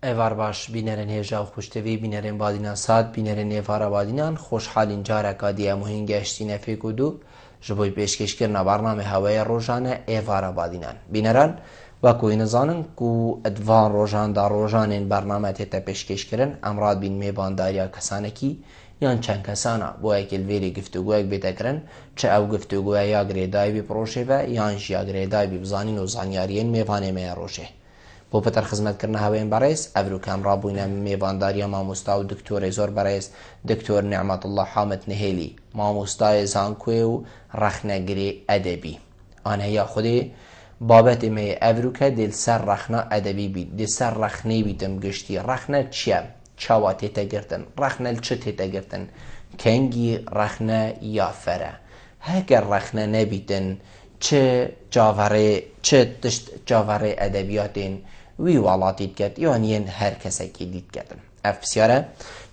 ایوار باش بینرن هجا و خوشتوی بینرن بادینان ساد بینرن ایوارا بادینان خوشحالین جارا کادی اموهین گشتی نفی کدو جبوی پیشکش کرنا برنامه هوای روزانه ایوارا بادینان بینران وکو اینزانن کو ادوان روزان دا روزان این برنامه تیتا پیشکش کرن امراد بین میبانداریا کسانه کی یان چند کسانا بو اکل ویری گفتگو اک بیتا کرن چه او گفتگو یا گریدای بی پروشه و یان جیا گریدای بی بزانین و زانیارین میوانه می روشه بۆ پەتەر خزمەتکردنە هەوێن بەڕێز ئەڤر و کامڕابووینە میێڤانداریە مامۆستا و دکتۆرەی زۆر بەڕێز دکتۆر نعمەتوڵڵا حامد نهێلی مامۆستای زانکوێ و ڕەخنەگرێ ئەدەبی ئانەیە خودێ بابەتی مێ ئەڤروکە دێل سەر ڕەخنە ئەدەبی بیت دێ سەر ڕەخنەی بیتم گشتی ڕەخنە چییە چاوا تێتەگرتن ڕەخنە چ تێتەگرتن کەنگی ڕەخنە یافەرە هەگەر ڕەخنە نەبیتن چه تشت جاوەڕێ ئەدەبیاتێن وی وڵاتیت کرد یانیەن هەر کەسێکی دیت کردن ئەف پرسیارە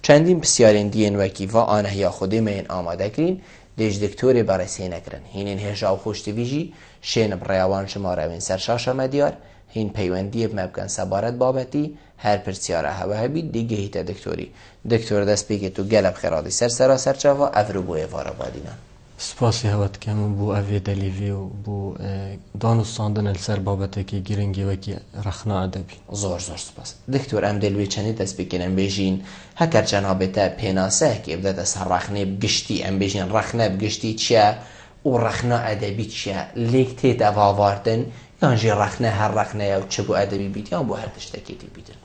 چەندین پرسیارên دیên wekî va anahiya xwedê me yên amade kirîn dêj diktorê berêsê nekirin hînên hêja û xweştevî jî şên bi rêwan jimarewên ser şaşa me diyar hîn peywendiyê me bikin sebaret babetî her pirsiyara heve hebî digehîte diktorî diktor destpêkê tu gelek xêradî ser sera serçava ev û bû êvara vadînan سپاسی هەوت کەم بۆ ئەوێ دەلیڤێ و بۆ دانوستاندن لەسەر بابەتێکی گرنگی وەکی ڕەخنا ئەدەبی زۆر سپاس دکتۆر ئەم دەلوێ چەندی دەست بکەن بێژین هەکەر جەنابێتە پێناسەیەکی بدەتە سەر ڕەخنێ بگشتی ئەم بێژین ڕەخنە بگشتی چییە و ڕەخنا ئەدەبی چییە لێک تێدا واواردن یانژی ڕەخنە هەر ڕەخنەیە و چ بۆ ئەدەبی بیت یان بۆ هەر تشتێکی بیتن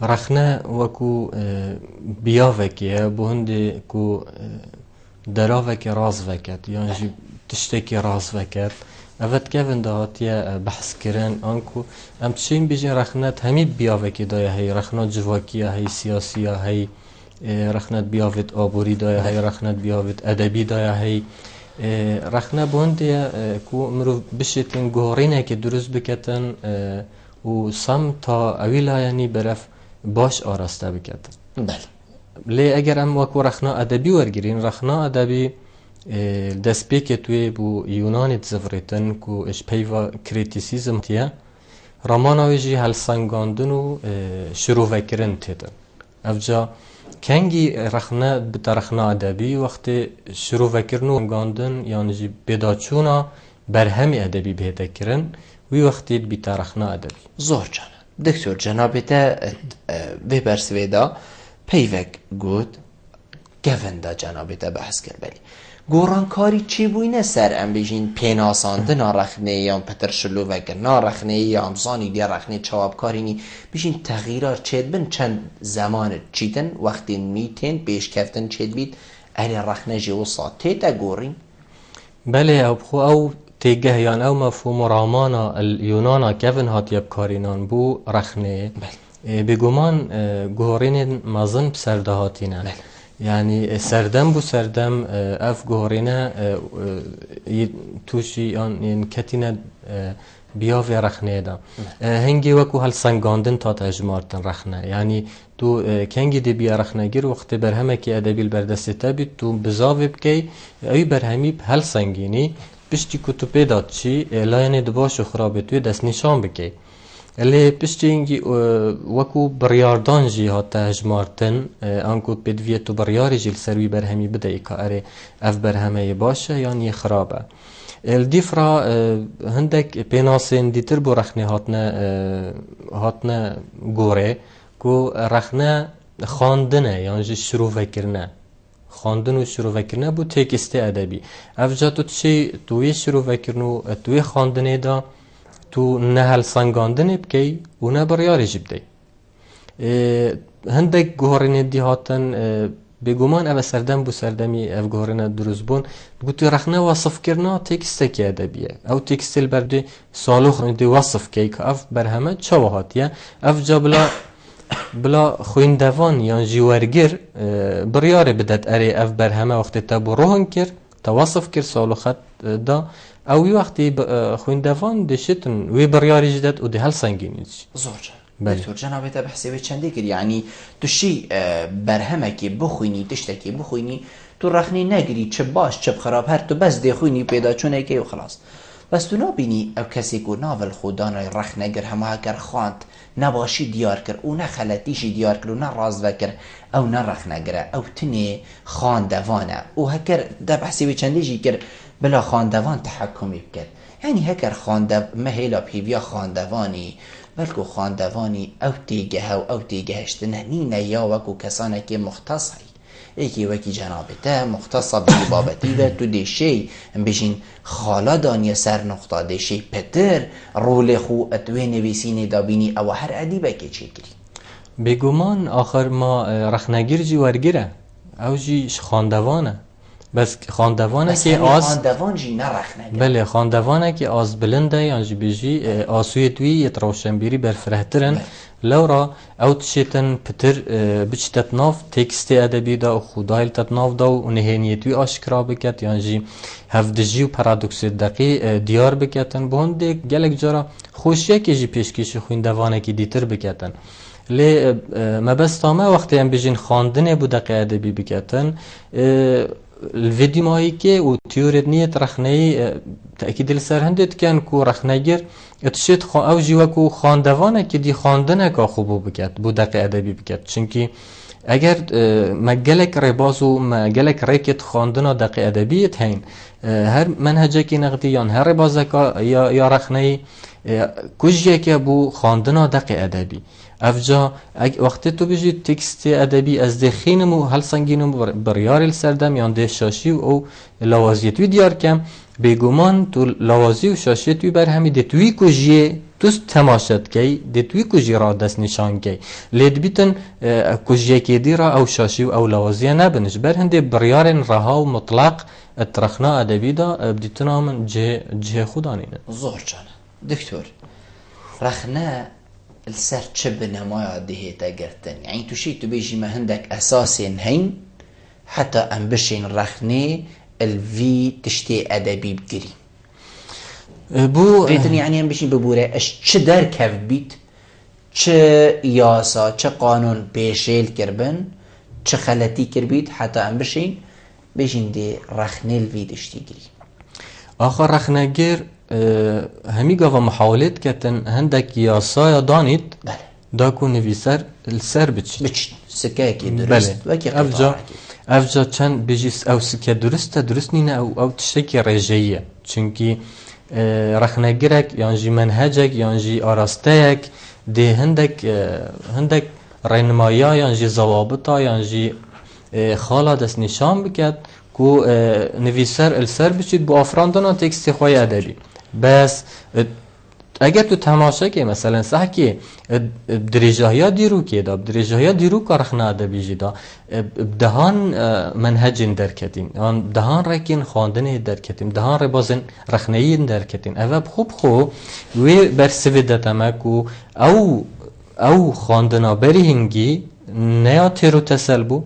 ڕەخنە وەکو بیاوێکیە بۆ هەندێک و دەراوێکی ڕازڤەکەت یانژی تشتێکی ڕازڤەکەت ئەڤەت کەڤن داهاتیە بەحسکردن ئانکو ئەم چین بێژین ڕەخنەت هەمی بیاوێکی دایە هەی ڕەخنەت جڤاکیە هەی سیاسیە هەی ڕەخنەت بیاوێت ئابووری دایە هەی ڕەخنەت بیاوێت ئەدەبی دایە هەی ڕەخنە بۆ هەندێ کو مرۆڤ بشێتن گۆڕینێکی دروست بکەتن و سەم تا ئەوی لایەنی بەرەف باش ئاراستە بکەتن لێ ئەگەر ئەم وەکو ڕەخنا ئەدەبی وەرگرین ڕەخنا ئەدەبی دەستپێکێ توێ بۆ یونانیت زڤڕێتن و ئش پەیڤە کریتیسیزم تیە ڕەماناوێژی هەلسەنگاندن و شرۆڤەکردن تێتن ئەفجا کەنگی ڕەخنە بتە ڕەخنا ئەدەبی وەختێ شرۆڤەکردن و ئەنگاندن یانژی پێداچوونا بەرهەمی ئەدەبی بهێتەکردن وی وەختێت بیتە ڕەخنا ئەدەبی زۆر جانە دکتۆر جەنابێتە vê bersivê da peyvek got gevenda cenabête behs kir belî gorankarî çêbûyîne ser em bêjîn pênasandina rexneyê yan petir şilovekirina rexneyê yan zanî diya rexnê çawabkarînî bêjîn texîrar çêdibin çend zemanet çîtin wextên mîtên pêşkeftin çêdibît erê rexne jî wisa tête gorîn belê ew xwe ew têgeh yan ew mefhûm û ramana Yûnana kevin hatiye bikarînan bû rexneyê بێگومان گۆڕینên mezin bi ser de hatîne yanî serdem bû serdem ev گۆڕینە تووشی yan ketîne biyavê rexneyê de hingê wekû helsengandin tat hejmartin rexne yanî tu kengî dê biya rexnegir wextê berhemekî edebî li berdestê te bî tu bi zavê bikey ew berhemî bi helsengînî piştî ku tu pê dat çî layanê di baş û xirabê tu yê destnîşan bikey لێ پشتێنگی وەکو بڕیاردان ژی هاتە هەژمارتن ئەنکو پێدوێت و بڕیاری ژی لەسەروی بەرهەمی بدەی کە ئەرێ ئەف بەرهەمەیە باشە یان یە خراپە دیفرا هەندێک پێناسێن دیتر بۆ ڕەخنێ هاتنە گۆڕێ کو ڕەخنە خواندنە یانژی شرۆڤەکردنە خواندن و شرۆڤەکردنە بوو تێکستێ ئەدەبی ئەفجا تو تشێ توێ شرۆڤەکردن و توێ خواندنێدا تو نه هەلسەنگاندنێ بکەی و نە بڕیاریژی بدەی هەندێک گۆڕینێ دی هاتن بێگومان ئەوە سەردەم بوو سەردەمی ئەف گۆڕینە دروست بوون گوتی ڕەخنە وەسفکردنا تێکستێکی ئەدەبیە ئەو تێکستێ بەردێ ساڵۆ خوێندی وەسفکەی کە ئەف بەرهەمە چاوە هاتیە ئەف جا بلا خوێندەوان یان ژی وەرگر بڕیارێ بدەت ئەرێ ئەف بەرهەمە وەختێ تە بۆ ڕۆهن کرد تە وەسف کرد ساڵۆخەتدا ئەوی وەختی خوێندەوان دەشتن وێ بڕیاریش دەت و دێ هەلسەنگینیچ زۆر دکتۆر جەنابێتە بەحسێوێ چەندێ کرد یعنی تووشی بەرهەمێکی بخوێنی تشتێکی بخوێنی تو ڕەخنی نەگری چ باش چ خراپ هەر تو بەس دێخوێنی پێداچوونێکی و خلاص بس تو نبینی او کسی که ناول خودانای رخ نگر همه اگر خواند نباشی دیار کر او نه خلطیشی دیار کر و نه راز وکر او نه رخ نگره او تنی خاندوانه او هکر ده بحثی به چندیجی کر بلا خاندوان تحکمی بکر یعنی هکر مهیلا پیویا خاندوانی بلکو خاندوانی او تیگه او تیگهشت نهنینه یا وکو کسانه که مختص هی ایکی وکی جنابته مختص بی بابتی و تو دیشی بشین خالا دانی سر نقطه دیشی پتر رول خو اتوی نویسین دابینی او هر ادیبه که چی کری بگمان آخر ما رخنگیر جی ورگیره او جی خاندوانه بس خاندوانه که خاندوان جی نرخ نگره بله خاندوانه که آز بلنده یعنی بیجی آسوی توی یت روشنبیری برفرهترن لورا او تشتن پتر بچتت ناف تکست ادبی دا و خدایل تت ناف دا و نهینیتوی آشکرا بکت یعنی هفدجی و پارادوکس دقی دیار بکتن بونده گلک جارا خوشیه که جی پیشکش خویندوانه که دیتر بکتن لی مبستامه وقتی هم بجین خاندنه بوده ادبی بکتن الفيديو ماهي كي و تيوريد نيت رخني تأكيد لسر هندت كان كو رخنيجر اتشيت او جيوكو خاندوانه كي دي خاندنه كا خوبو بكت بو دقي ادبي بكت چونكي اگر مگلک ربازو مگلک ریکت خواندن دقیق ادبیت هین هر منهجه کی نقدی یا هر ربازه یا رخنه کجیه که بو خواندن دقیق ادبی افجا وقتی تو بجی تکست ادبی از دخینمو هل سنگینم بریار السردم یا ده شاشی او لوازیتوی دیار کم بگمان تو لوازی و شاشیتوی بر همی دتوی کجیه تو تماشات کی دتوی کجی را دست نشان کی لید بیتن کجیه کی دی را او شاشی او لوازیه نبنش بر هنده بریار رها و مطلق اترخنا ادبی دا بدیتنا من جه خودانینه زور جانه دکتور رخنا السر چب نمایا دهیتا گرتن یعنی تو شی تو بیجی ما هندک اساسین هین حتی ام بشین رخنه الوی تشتی ادبی بگیری بو ریتن یعنی هم بشین ببوره اش چه در کف بیت چه یاسا چه قانون پیشیل کربن چه خلطی کر بیت حتی ام بشین دی رخنه الوی تشتی گیری آخر رخنه گیر همی گاوا محاولت کتن هندک یاسای دانید بله دا کو نویسر السر بچین سکه کی درست بله افجا چند بجیس او سکه درست نینه او تشتکی رجیه چونکی رخنه گیرک یعنی منهجک یعنی آراستهک ده هندک رنمایا یعنی ضوابطا یعنی خالا دست نشان بکد کو نویسر السر بچید با افراندن تکست خواه ادبی بس اگر تو تماشا که مثلا صح که درجه دیرو که دا درجه دیرو کارخنا ادبی جدا دهان منهج درکتین دهان رکین خواندن درکتین دهان ربازن رخنه‌ای درکتین اوب خوب و بر سویدت امکو او خواندنا بری هنگی نیا تیرو تسل بو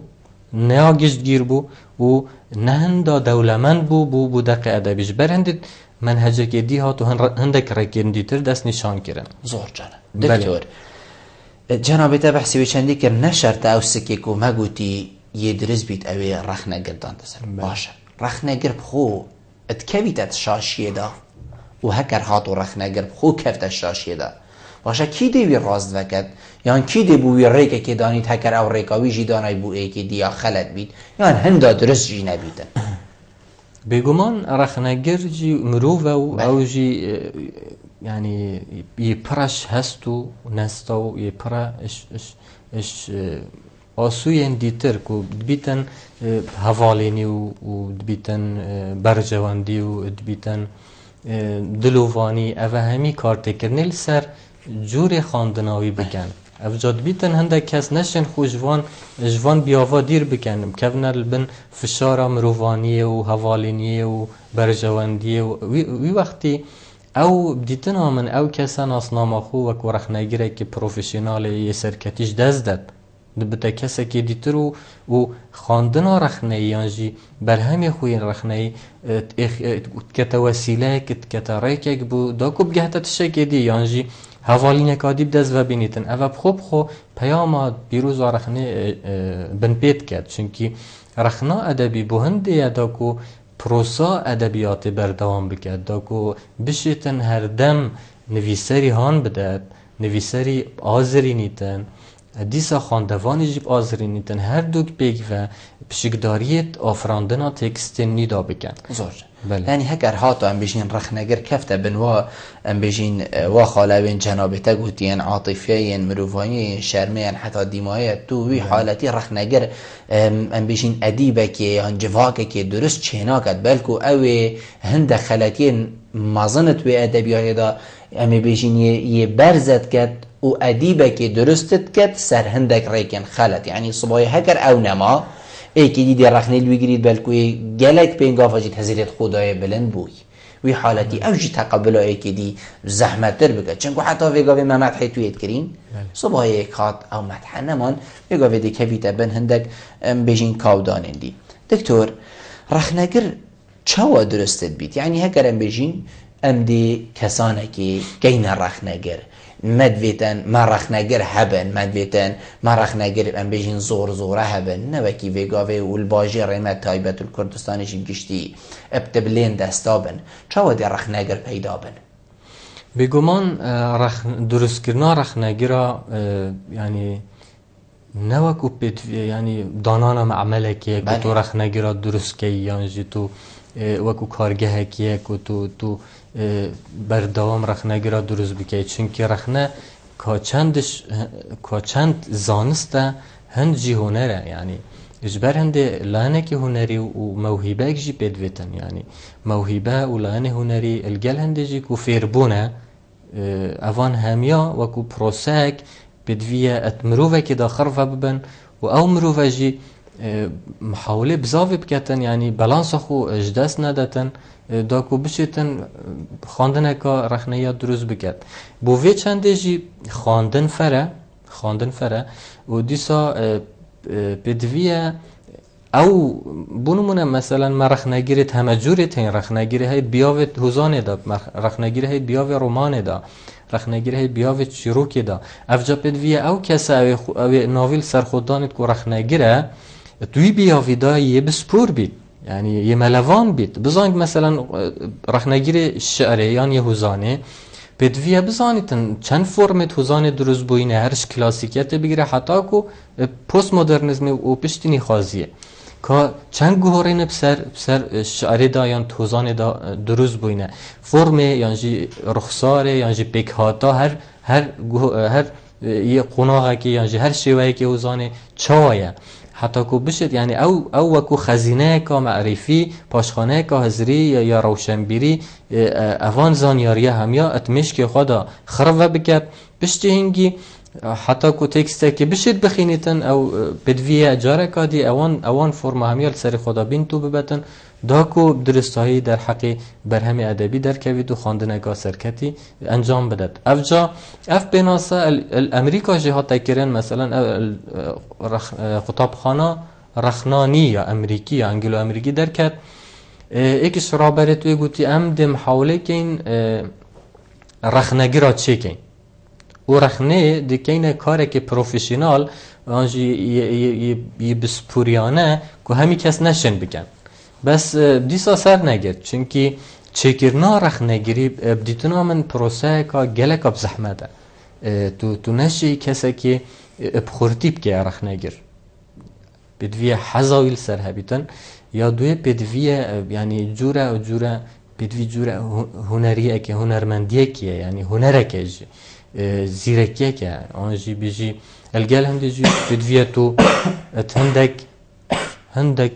نیا گشتگیر بو و نهندا دولمند بو دقیق ادبیش برندید منهجه که دی ها تو هندک رکین دیتر دست نشان کرن زور جانه دکتور جنابی تا بحثی بچندی کر نشرت او سکی کو مگوتی یه درز بیت اوی رخنه گردان تسر باشه رخنه گرب خو اتکویت شاشیه دا و هکر هاتو رخنه گرب خو کفت شاشیه دا باشه کی دیوی راست وکد یان کی دی بوی ریکه که دانید هکر او ریکاوی جی دانای بو ای که دیا خلط بید یان هندا درست جی نبیدن بگمان رخنگر جی مروفه و او جی یعنی یه پرش هستو نستو یه پرا اش آسوی دیتر کو بیتن حوالینی و بیتن برجواندی و بیتن دلووانی او همی کار تکرنیل سر جور خاندناوی بکن افجاد بیتن هنده کس نشن خو جوان بیاوا دیر بکنم کفنه بن فشار مرووانیه و حوالینیه و برجواندیه وی وقتی او دیتن آمن او کسان اصنام خو و رخنگیره که پروفیشنال یه سرکتیش دست داد بتا کسی که دیتر و خاندنا رخنه یانجی برهمی خوی رخنه کتا وسیله کتا ریکک بو دا کب گهتا تشکی دی یانجی حوالین کادیب دست و بینیتن او خوب خو پیام بیروز رخنه بن پیت کرد چونکی رخنا ادبی بو هنده یادا کو پروسا ادبیات بردوام بکرد داکو بشیتن هر دم نویسری هان بدد نویسری آزری نیتن دیسا خاندوانی جیب آزری نیتن هر دوک بیگ و پشکداریت آفراندنا تکست نیدا بکن زور بله. يعني هكر هاتو ام بيجين رخنگر كفته بنوا ام بيجين وخالوين جنابته قوتين عاطفيين مروفايين شرمين حتى ديماية تو وي حالتي رخنگر ام بيجين اديبك هنجفاكك درست چيناكت بلكو اوي هند خلاتين مازنت و ادبيات دا ام بيجين يبرزت كت و اديبك درستت كت سر هندك ريكن خلت يعني صباي هكر او نما ایکی دیدی رخنه لوی گرید بلکوی گلک پینگاف جید هزیرت خدای بلند بوی وی حالتی اوجی تقبل ایکی دی زحمت تر بگه چنگو حتی ویگاوی ما مدحی تویت کرین صبح یک هات او مدحه نمان ویگاوی دی کفیت بن هندک بیجین کاودانین دی دکتور رخنگر چوا درستت بیت یعنی هکرم بیجین ام دی کسانه که گین رخنگر مدویتن ما رخنگر هبن مدویتن ما رخنگر ام بیجین زور هبن نوکی ویگاوی والباجی ریمت تایبت الکردستانش گشتی ابتبلین دستابن چاو دی رخنگر پیدا بن بگمان درست کرنا رخنگرا یعنی نوکو پیت یعنی دانانا معمله که تو رخنگرا درست کی یعنی تو وکو کارگه کیه که تو بردوام رخنگرا درست بکی چونکه رخنه که چند زانسته هند جی هنره یعنی اجبر هنده لانه که هنری و موهبه جی پیدویتن یعنی موهبه و لانه هنری الگل هنده جی که فیربونه اوان همیا وکو پروسک بدویه اتمروفه که دا خرفه ببن و او مروفه جی محاوله بزاوی بکتن یعنی بلانس خو اجداس نداتن داکو بشیتن خواندن که رخنه درست بکد بووی چنده جی خواندن فره و دیسا بدویه او بونمونه مثلا ما رخنگیرت همه جورت هین رخنگیره هید بیاوت هزانه دا رخنگیره هید بیاوت رومانه دا رخنگیره هید بیاوت چیروکی دا افجا بدویه او کسا او ناویل سرخودانت که رخنگیره توی بیاوی دا یه بسپور بید یعنی یه ملوان بید بزانگ مثلا رخنگیر شعره یعنی هزانه بدویه بزانیتن چند فرمت هزانه درست بوینه هرش کلاسیکیت بگیره حتی که پوست مدرنزم و پشتینی خوازیه که چند گوهرین بسر شعره دا یا هزانه دا درست بوینه فرم یعنی رخصاره یعنی بکهاتا هر یه قناغه که یعنی هر شیوهی که هزانه چاویه حتی که بشد یعنی او وکو خزینه که معرفی پاشخانه که هزری یا روشنبیری اوان زانیاریه همیا اتمش که خدا خرفه بکد بشتی هنگی حتی که تکسته که بشد بخینیتن او بدویه اجاره که دی اوان فرم همیا سر خدا بین تو ببتن داکو درستایی در حقی برهم ادبی در کوید و خواندنگاه سرکتی انجام بدد افجا اف بناسا الامریکا جهات تکرین مثلا خطابخانه رخنانی یا امریکی یا انگلو امریکی در کرد ایکش رابرتوی گوتی ام ده محاوله کن رخنگی را چه کن و رخنه ده کن کاره که پروفیشنال یه بسپوریانه که همی کس نشن بکن بس دیسا سر نگرد چونکه چکرنا رخنگیری بدیتنا من پروسه که گلک اب زحمته تو نشی کسی که بخورتی بکه رخنگیر بدویه حزاویل سر هبیتن یا دوی بدویه یعنی جوره بدوی جوره هنریه که هنرمندیه که یعنی هنره که زیرکیه که آنجی بیجی الگل هنده جی بدویه تو هندك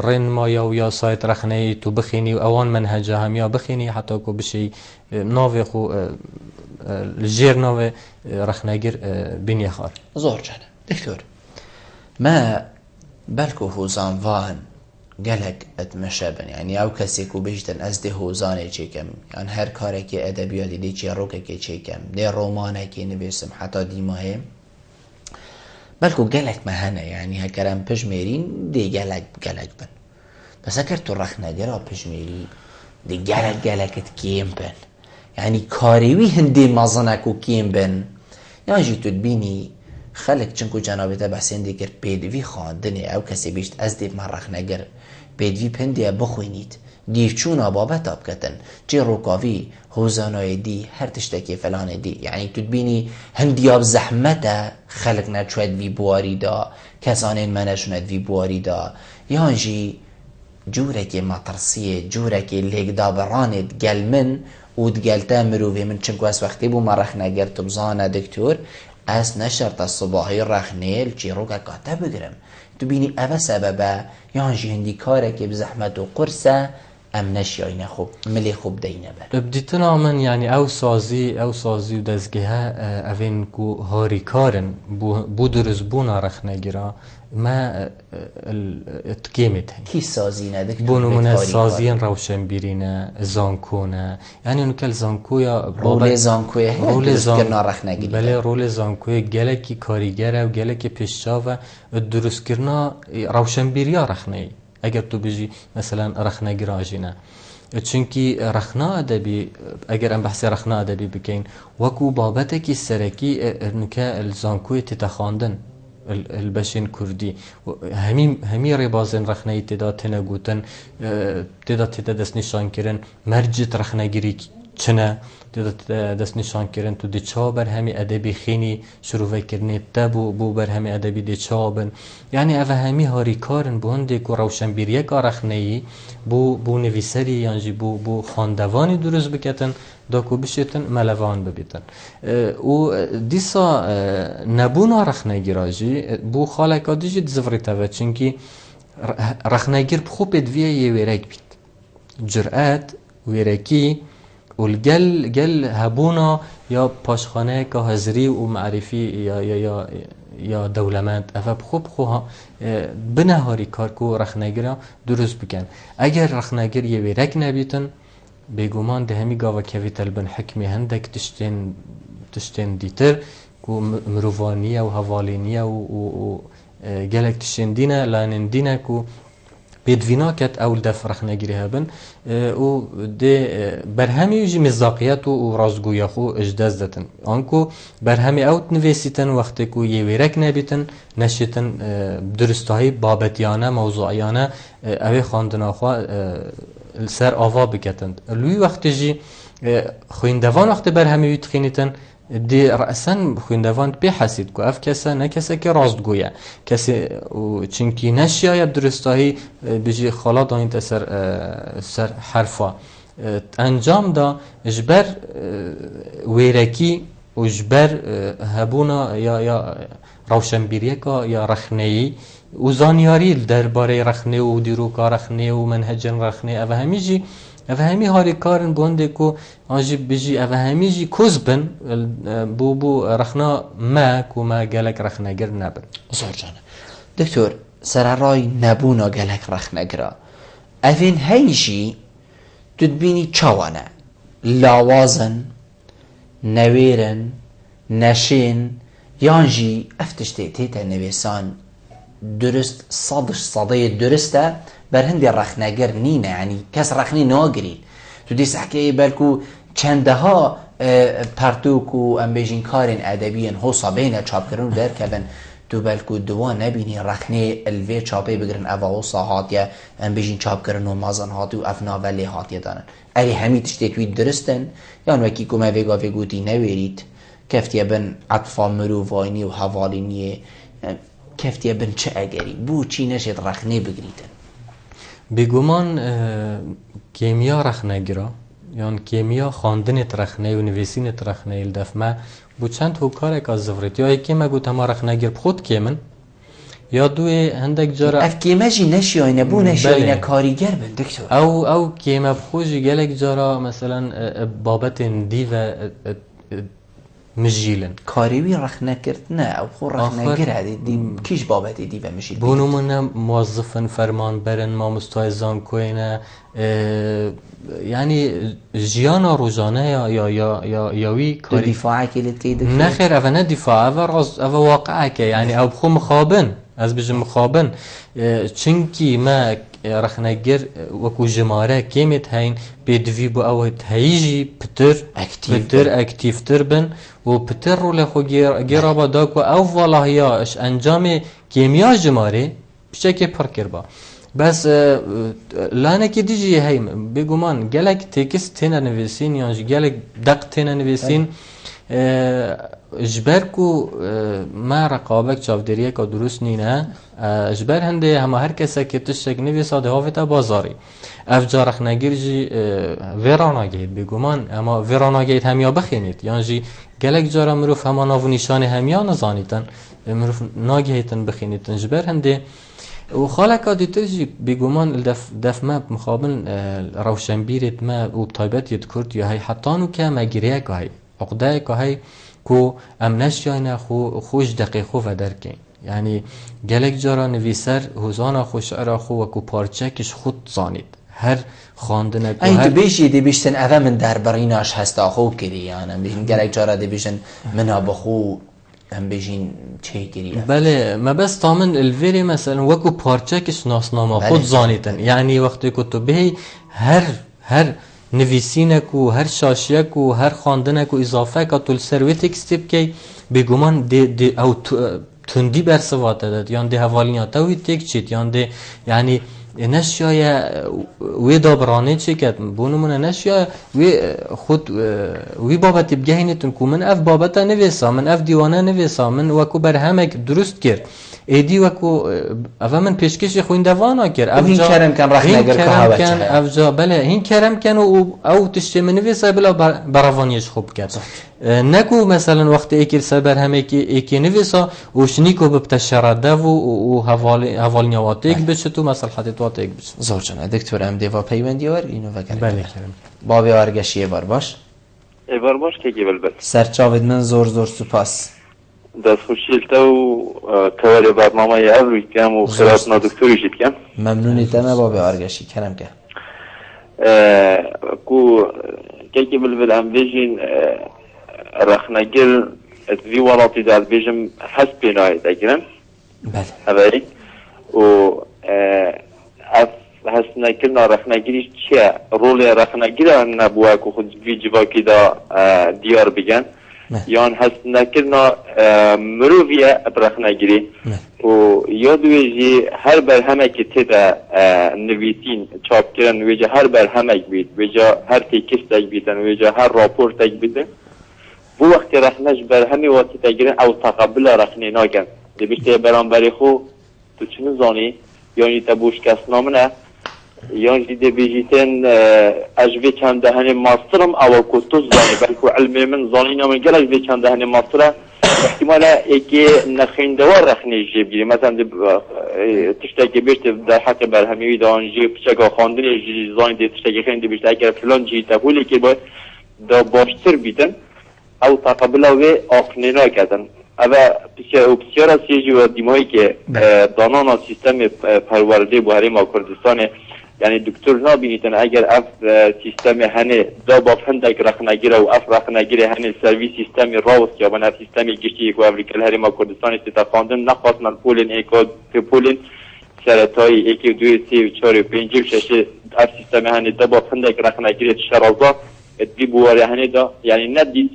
رين ما یا سایت رخنه تو بخینی و اوان منهجه همیا بخینی حتی که بشی ناوی خو الجير ناوی رخنگیر بینی خار زور جانه دكتور ما بلكو هوزان وان قالك اتمشابن يعني او كسي كو بيجتن ازدي هوزاني چيكم يعني هر كاركي ادبياتي دي چي روككي چيكم دي رومانكي نبيسم حتى دي مهم بلکو گلک مهنه یعنی هکرم پشمیرین دی گلک بن بس اگر تو رخنگرا پشمیری دی گلکت کیم بن یعنی کاریوی هندی مازنکو کیم بن یعنی جی تو بینی خلق چنکو جنابتا بحثین دیگر پیدوی خواندنی او کسی بیشت از دی من رخنگر بێدوی پندێ بخوێنیت دیفچوونە بابەتە بکەتن چێ ڕووکاوی هۆزانۆی دی هەر تشتێکی فلانێ دی یعنی تو بینی هەندیا زەحمەتە خەلک نەچوێت وی بواریدا کەسانێن مەنەچونەت وی بواریدا یانژی جوورێکی مەترسیە جوورێکی لێکدا بەڕانێت گەل من و دگەلتە مرۆڤێ من چنکو ئەس وەختی بوومە ڕەخنەگەر تو بزانە دکتۆر ئەس نەشەرتە سوباهی ڕەخنێل چیرۆکە کاتە بگرم تو بینی ئەvە سەبەبە یانژی هەندی کارێکی بزەحمەت و قورسە ئەم نەشیاینە خوب ملێ خوب دەینە بەر بدیتنا من يعني او سازی و دەستگەهە ئەvên ku هاریکارن بۆ دروستبوونا ڕەخنەگیرا ما تکێمت هەیە کی سازی نەدەک بۆ نمونە سازیên ڕەوشەنبیرینە زانکۆنە یعنی نوکەل زانکۆیا ڕۆڵێ زانکۆیە دروستکردنا ڕەخنەگیری بەلێ ڕۆڵێ زانکۆیە گەلێکی کاریگەرە و گەلێکی پێشچاوە دروستکردنا ڕەوشەنبیریە ڕەخنەی ئەگەر تو بژی مثلا ڕەخنەگیراژینە چونکی ڕەخنا ئەدەبی ئەگەر ئەم بەحسی ڕەخنا ئەدەبی بکەین وەکو بابەتێکی سەرەکی نوکە زانکۆی تێتە خواندن البەشین کوردی هەمی ڕێبازên ڕەخنەی تێدا تێنە گوتن تێدا دەستنیشانکردن مەرجت ڕەخنەگیری چنە تێدا دەستنیشانکردن تو دێچاو بەرهەمی ئەدەبی خێنی شروڤەکردنێ تە بۆ بەرهەمی ئەدەبی دێچاو بن یعنی ئەvە هەمی هاریکارن بۆ هەندێک و ڕەوشەنبیریەکا ڕەخنەیی بۆ نویسەری یانجی بۆ خواندەوانی دروست بکەتن داکو بشێتن مەلەوان ببێتن و دیسا نەبوونا ڕەخنەگیراژی بۆ خاڵێکا دیژی دزڤڕیتەوە چونکی ڕەخنەگیر بخۆ پێدویە یە وێرەک بیت جورئەت وێرەکی والجل هبونا يا باشخانه كهزري ومعرفي يا دولمند افا بخوها بنهاري كاركو رخناجرا دروز بكن اگر رخناجر يويرك نبيتن بيگومان ده همي گاوا كويتل بن حكمي هندك تشتين ديتر كو مروفانية وهوالينية و جالك تشتين دينا لانن دينا كو بيدفيناكت أول دف رخناجري هبن و ده برهمي يجي مصداقيات و رازقويا خو اجدازدتن انكو برهمي اوت نويسيتن وقتكو يويرك نبيتن نشيتن درستهاي بابتيانا موضوعيانا اوي خاندنا خو السر آوا بكتن لوي وقت جي خويندوان وقت برهمي يتخينيتن دي رأسا خويندوان بيحسيد كو اف كسا نكسا كي راستگويا كسي چنكي نشيا درستهاي بيجي خلاط انت سر حرفا انجام دا جبر ويركي وجبر هبونا يا روشنبيريكا يا رخني وزانياري درباري رخني وديروكا رخني ومنهجن رخني افهمي هاري كارن بوندي كو اجي بيجي افهميجي كوزبن بو رخنا ما كو ما قالك رخنا غير نبن زور جانا دكتور سراراي نبونا قالك رخنا غير افين هيجي تدبيني چاوانا لاوازن نويرن نشين يانجي افتشتي تيتا نويسان درست صدي درسته برهندي رخناجر نينا يعني كاس رخني ناجرين تديس حكي بالكو چندها پرتوكو ام بيجين كارن ادبيين هو صابينه چاپ كرن در كبن تو بالكو دوا نبيني رخني الوي چاپي بگرن اوا وصا هاتيا ام بيجين چاپ كرن ومازن هاتي و افنا ولي هاتيا دانن اي همي تشتكوي درستن يان وكي كما ويغا ويغوتي نويريت كفتيا بن عطفا مروفايني و حواليني كفتيا بن چه اگري بو چي نشد رخني بگريتن بگومان کیمیا رخنگیرا یان کیمیا خواندن رخنه و نویسین رخنه الدفمه بو چند هوکار که از زفرت یا یکی مگو تما رخنگیر بخود کیمن یا دوی هندک جارا اف کیمه جی نشیاینه بو نشیاینه کاریگر بن دکتور او کیمه بخوشی گلک جارا مثلا بابت دی و مجيلا كاريوي رخنا كرتنا او خو رخنا غير هذه دي كيش بابتي دي ومشي بونمنا موظفن فرمان برن ما مستایزان کوینه يعني جيانا روزانه یا وی کاری دفاع كيلت كيدك نخير اف نه دفاع اف واقعك يعني او بخو مخابن از بجم مخابن چنكي ما رخناجر وكو جماره كيمت هين بيدوي بو او هيجي بتر اكتيف تربن و بتر رو خو گرابا داكو او والله ياش انجام كيميا جماره بشكل پر کربا بس لانه که دیجی هی بگمان گلک تکست تینا نویسین یا گلک دق تینا نویسین جبر کو ما رقابک چافدریه که درست نینه جبر هنده همه هر کسی که تشک نویسا ده هاویتا بازاری اف جارخ نگیر جی ویرانا گید بگمان اما ویرانا گید همیا بخینید یعنی جی گلک جارا مروف همه ناو نشان همیا نزانیتن مروف ناگهیتن بخینیدن جبر هنده و خالق دیتر جی بگمان دف ما مخابن روشنبیرت ما و بطایبت ید کرد یا هی حتی نو که مگیریه که هی عقده که هی کو امنش یعنی خوش دقیقو و درکن یعنی گلک جارا نویسر هزانا خوش شعر خو و کو پارچه کش خود زانید هر خواندن کو این تو بیشی دی بیشتن اوه من در بریناش هستا خوب کردی یعنی بیشن گلک جارا دی بیشن منها بخو هم بیشین چه کردی بله ما بس تامن الویری مثلا وکو پارچه کش ناسنامه خود زانیدن یعنی وقتی که تو به هر نویسینک و هر شاشیک و هر خواندنک و اضافه که تو سروی تکستیب که بگمان دی او تندی برسواته داد یعنی دی حوالینات اوی تک چید یعنی نشیای وی دابرانه چی کد بونمونه نشیای وی خود وی بابت بگهینتون که من اف بابتا نویسا من اف دیوانه نویسا من وکو بر همک درست کرد ایدی وکو اول من پیشکش خویندوانا کرد این کرم کن رخ نگر که هوا چه افجا بله این کرم کن او تشتی من نویسا بلا براوانیش خوب کرد نکو مثلا وقت ایکر سبر همه که ایکی نویسا وشنیکو ببتشرده و حوال نیواتیک بچتو مصلحتی تواتیک بچ زور جانه دکتر ام دیوا پیوندی ور اینو وگرم بله کرم بابی آرگشی بار باش ایوار باش که گیبل سرچاوید من زور سپاس دست خوشیلتا و کوالی برنامه اوروی کم و خیراتنا دکتوری جید کم ممنونی تمه بابی آرگشی کرم که کو که گیبل ام بیجین رخنگل ادوی ولاتی دار بیجم حس بینایی داگرم بله اولی و اف حس نکلنا رخنگلیش چیه رول رخنگل نبوه که خود وی جواکی دا دیار بگن یان حس نکلنا مروفیه برخنگلی و یادویجی هر بر همه که تیدا نویسین چاپ کرن ویجا هر بر همه بید ویجا هر تیکست تک بیدن ویجا هر راپور تک بیدن بو وقت رخنش بر همه واتی تگیرن او تقبل رخنی ناگن دی بیشتر برانبری خو تو چنو زانی یعنی تبوش کس نامنه یعنی دی بیجیتن اجوی چند دهنی ماسترم او کتوز زانی بلکو علمی من زانی نامن گل اجوی چند دهنی ماستره احتمالا ایکی نخیندوار رخنی جیب گیری مثلا دی تشتاکی بیشتر در حق بر همیوی دان جیب چگا خواندنی زانی دی تشتاکی خیندی بیشتر اگر فلان جی تقولی که باید دا باشتر بیدن او تقبل او آخنینا کردن اما بسیار سیجی و دیمایی که دانانا سیستم پرورده بو حریم کردستان یعنی دکتر نابینیتن اگر اف سیستم هنه دا با فندک رخنگیره و اف رخنگیره هنه سروی سیستم راوست یا بنا سیستم گشتی یک و افریکل حریم کردستان استفاندن نخواست من پولین ایکا پولین سرطایی ایکی دوی سی و چاری و پینجی و ششه اف سیستم هنه دا با فندک رخنگیره شرازا ادی بواره هنه دا یعنی ندید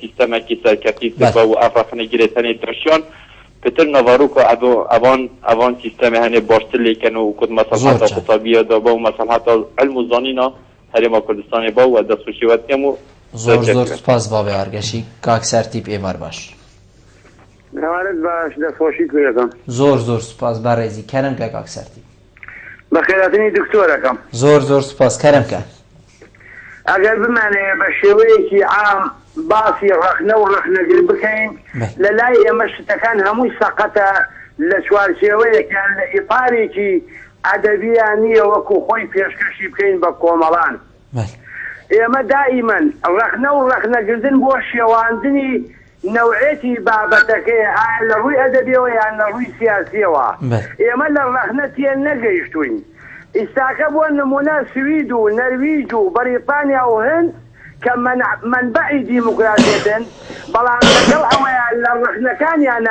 سیستم کی سرکتی سبا و افرخنه گیرتن داشیان پتر نوارو که اوان سیستم هنه باشتر لیکن و کد مسلحات اقتصابی دا با و مسلحات علم و زانینا حریم کردستان با و دست خوشیوت کم و زور سپاس بابی آرگشی که اکثر تیپ ایوار باش نوارد باش دست خوشی کنیدم زور سپاس برزی کرم که اکثر تیپ بخیراتنی دکتورکم زور سپاس کرم که اگر بمانه بشويكي عام باصي رخنا ورخنا قلب بكين لا يمشت كان هموش سقطة لشوار شوية كان لإطاري كي أدبيانية وكو خوي فيشكشي بكين بكومالان إما دائما رخنا ورخنا قلدن بوشي واندني نوعيتي بابتك على روي أدبية وعلى روي سياسية إما للرخنا تين نقيشتوين استعكبوا النموذج سويدو نرويجو بريطانيا وهند كمنبع ديمقراطية بلا نقلعوا الرخنة كان يعني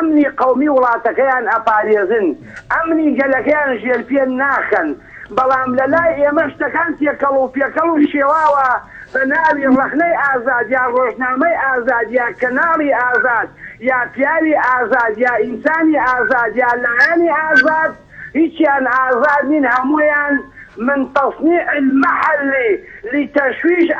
أمني قومي ولا تكيان أباريزن أمني قلقيان جيربيان ناخن بلا مللاي يمشتكانت يكلوا الشواوة فنالي الرخنة آزاد يا روشنامي آزاد يا كناري آزاد يا بياري آزاد يا إنساني آزاد يا لعاني آزاد هيك آزادين همويان من تصنيع المحلي لتشويش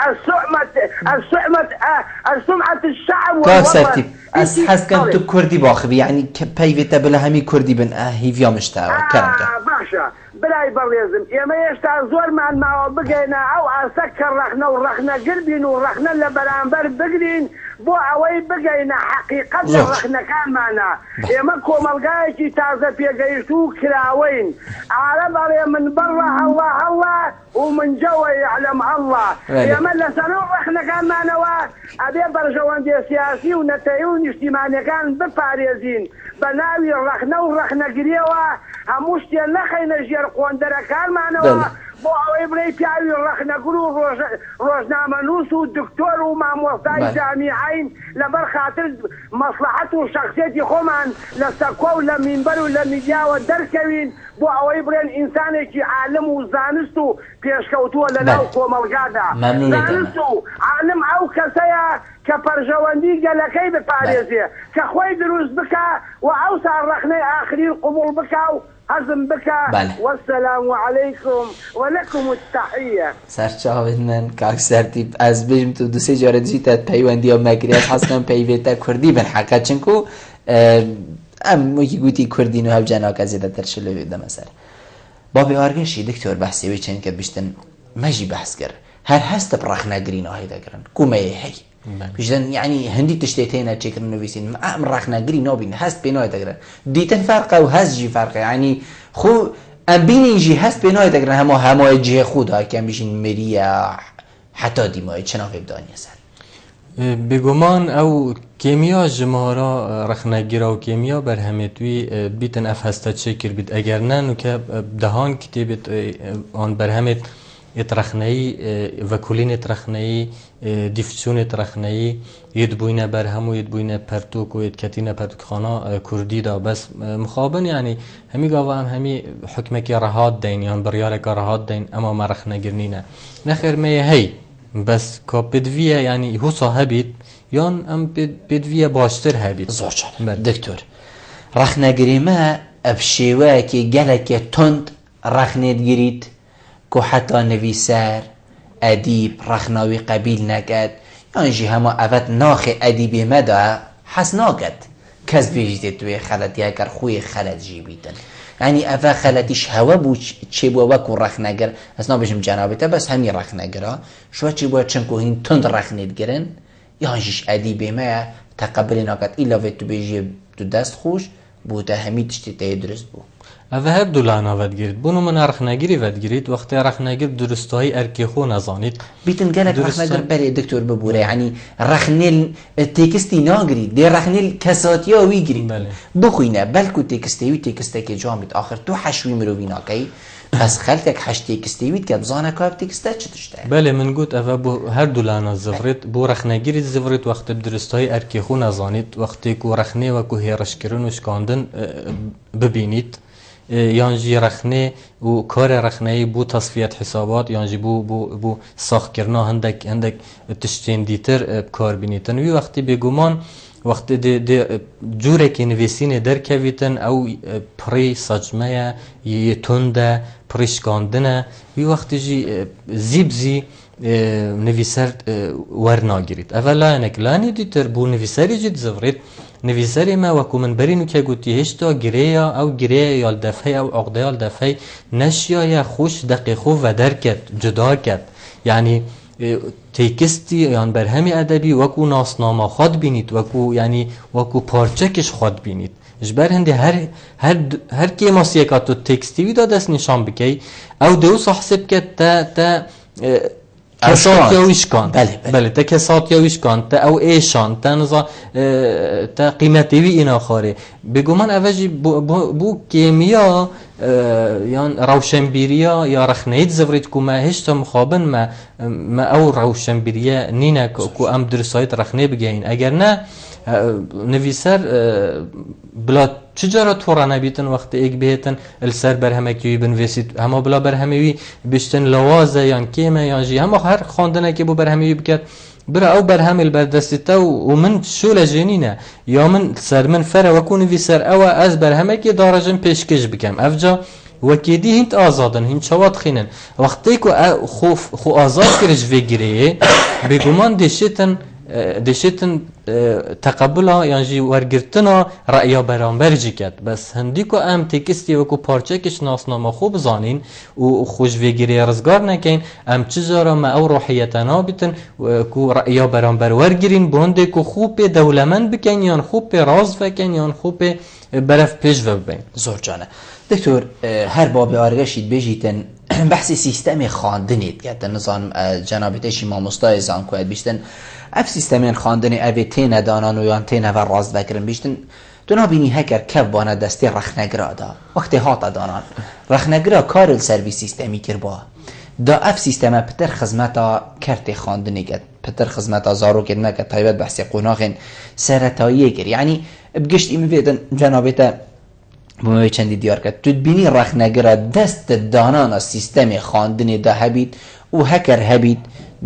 السمعة الشعب كاسرتي از حس كان تو كردي باخبي يعني كبيفتا بلا همي كردي بن هيفيا مشتاق كرمك باشا بلاي بريزم يا ما يشتغل زور مع الماء بقينا او اسكر رخنا قلبين ورخنا لبرانبر بقرين بو اوي بقينا حقيقة رخنا كان معنا يا ما كو ملقايتي تازة في قيشو كلاوين عرب علي من برا الله ومن جوا يعلم الله يا ما لسنو رخنا كان معنا ابي برجوان دي سياسي ونتايون اجتماعي كان بفاريزين بناوي رخنا قريوا هموشتي نخينا جير قواندرا كان معنا بو اوي بري بيعوي رخنا قلو روزنامه نوس والدكتور ومع موظفي جامعين لبر خاطر مصلحته وشخصيتي خمان لسكو ولا منبر ولا ميديا والدركوين بو اوي برين انساني عالم وزانستو بيشكوتو ولا ناوكو ملقادا زانستو عالم او كسيا كبرجواندي قالكي بباريزي كخوي دروز بكا واوسع رخني اخرين قبول بكا هزم بك والسلام عليكم ولكم التحية سرچاوید من کاک سرتیب از بیم تو دو سه جاره دیجیت پیوندی ها مگری از حسکم پیویتا کردی بن حقا چنکو موکی گوتی کردی نو هف جناک از یده ترشلو بیده مثلا بابی آرگشی دکتور بحثی وی چند که بیشتن مجی بحث کر هر هست برخ نگرین آهی دگرن کومه هی بیشتن یعنی هندی تشتیتینا چکر نویسین ام رخ نگرین نابین هست بینای دگرن دیتن فرقه و هست جی فرقه یعنی خو ام بینین جی هست بینای دگرن همه جه خود ها کم بیشین مریا حتی دیمای چناف ابدانی سر بگمان او کیمیا جمهورا رخنگیرا و کیمیا بر همتوی بیتن اف هستا چکر بید اگر نه نو که دهان کتیبت آن بر همت اترخنایی وکولین اترخنایی دیفچون اترخنایی یدبوینه بر همو یدبوینه پرتوک و یدکتینه پرتوک خانه کردی دا بس مخابن یعنی همی گاوا هم همی حکمه که رهاد دین یعنی بریال که رهاد دین اما ما رخنگرنینه نخیر میه هی بس که بدویه یعنی هو صاحبیت یان ام بدویه باشتر هبیت زور چانه دکتور رخنگری ما ابشیوه که گله که تند رخنید گرید که حتی نویسر ادیب رخناوی قبیل نکد یعنی جی همه اوت ناخ ادیبی مدا حس نکد کس بیجید توی خلط یا کر خوی خلط جی بیدن یعنی اوه خلطیش هوا بو چه بو وکو رخنگر اصنا بشم جنابته بس همی رخنگرا شو چه بو چنکو هین تند رخنید گرن یعنی جیش ادیبی ما تقبل نکد ایلا ویتو بیجی تو دست خوش بوده همی تشتی تای درست بو اوه هر دولانا ودگیرید بونو من رخنگیری ودگیرید وقتی رخنگیر درستایی ارکی خو نزانید بیتن گلک رخنگر بله دکتور ببوره یعنی رخنیل تکستی ناگرید دی رخنیل کساتی ها وی گرید بخوینه بلکو تکستیوی تکسته که جامید آخر تو حشوی مروی ناکی بس خلتك حش تكستيويت كاب زانا كاب تكستا چتشتا بله من قلت افا بو هر دولانا زفرت بو رخنگیری زفرت وقت بدرستای ارکی خو نزانید وقتی کو رخنه و کو هیرش کرن و شکاندن ببینید یانجی رخنه و کار رخنه بو تصفیت حسابات یانجی بو ساخت کرنا هندک تشتین دیتر کار بینیتن وی وقتی بگومان وقتی ده جوره که نویسین در کویتن او پری سجمه یه تنده پریشکاندنه وی وقتی جی زیبزی نویسر ورناگیرید اولا انک لانی دیتر بو نویسری جید زورید نویسری ما وکو من برینو که گوتی هشتا گریه او گریه یال دفعه او عقده یال دفعه نشیا یا خوش دقیقو و درکت جدا کت یعنی تکستی یعنی بر همی ادبی وکو ناسنامه خود بینید وکو پارچکش خود بینید جبر هنده هر کی ماسیه که تو تکستی وی دادست نشان بکی او دو صحصب که تا کسات یا ویشکان بله تا کسات یا ویشکان تا او ایشان تا قیمتی وی اینا خاره بگو من اوجی بو کیمیا یان روشنبیریا یا رخنید زورید که ما هشتا مخابن ما او روشنبیریا نینه که ام درسایت رخنه بگین اگر نه نویسر بلا چجارا تورا نبیتن وقت ایک بهتن السر برهمکی بنویسید همه بلا برهمی بیشتن لوازه یا کیمه یا جی همه هر خواندنه که بو برهمی بکرد برا او برهم البردسته و من شو لجنینه یا من سر من فره وکو نویسر او از برهمکی دارجم پیشکش بکم افجا وكيدي هنت آزادن هنت شوات خينن وقتی که خو آزاد کرش وگیره بگمان دشتن تقبلها یعنی ورگرتنا رأیا برانبر جکت بس هندی که ام تکستی وکو پارچه کش ناسنامه خوب زانین و خوش وگیری رزگار نکین ام چجارا ما او روحیتنا بیتن که رأیا برانبر ورگرین بونده که خوب دولمند بکن یان خوب راز بکن یان خوب برف پیش ببین. زور جانه دکتر هر باب آرگشید بجیتن بحث سیستم خواندنید که نظام جنابتشی ما مستایزان کوید بیشتن اف سیستم خواندن اوی تین دانان و یان تین و راز بکرن بیشتن تو نبینی هکر کف بانه دستی رخنگرا دا وقتی هات دانان رخنگرا کار سرویس سیستمی کر با دا اف سیستم پتر خدمتا کرت خواندنی کد پتر خدمتا زارو کد مکد تایبت بحث قناخن سرطاییه کر یعنی بگشت ایمی بیدن جنابتا بومه چندی دیار کرد تو بینی رخنگرا دست دانان سیستم خواندنی دا هبید و هکر هبید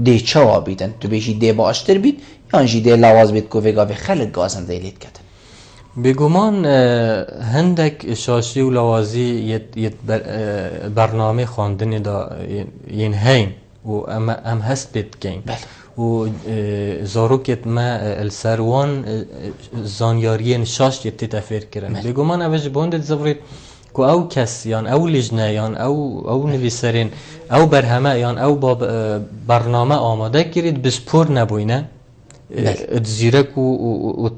دی چوا بیتن تو بیشی دی باشتر بیت یا جی دی لواز بیت که وگا به خلق گازن دیلیت کتن بگمان هندک شاشی و لوازی یه برنامه خواندنی دا ین هین و ام هست بیت کن و زاروکت ما السروان زانیارین شاش یه تفیر کرن بگمان اوش بوندت زبرید که او کس یان او لجنه یان او نویسرین او برهمه یان او با برنامه آماده کرید بسپور نبوینه اتزیرک و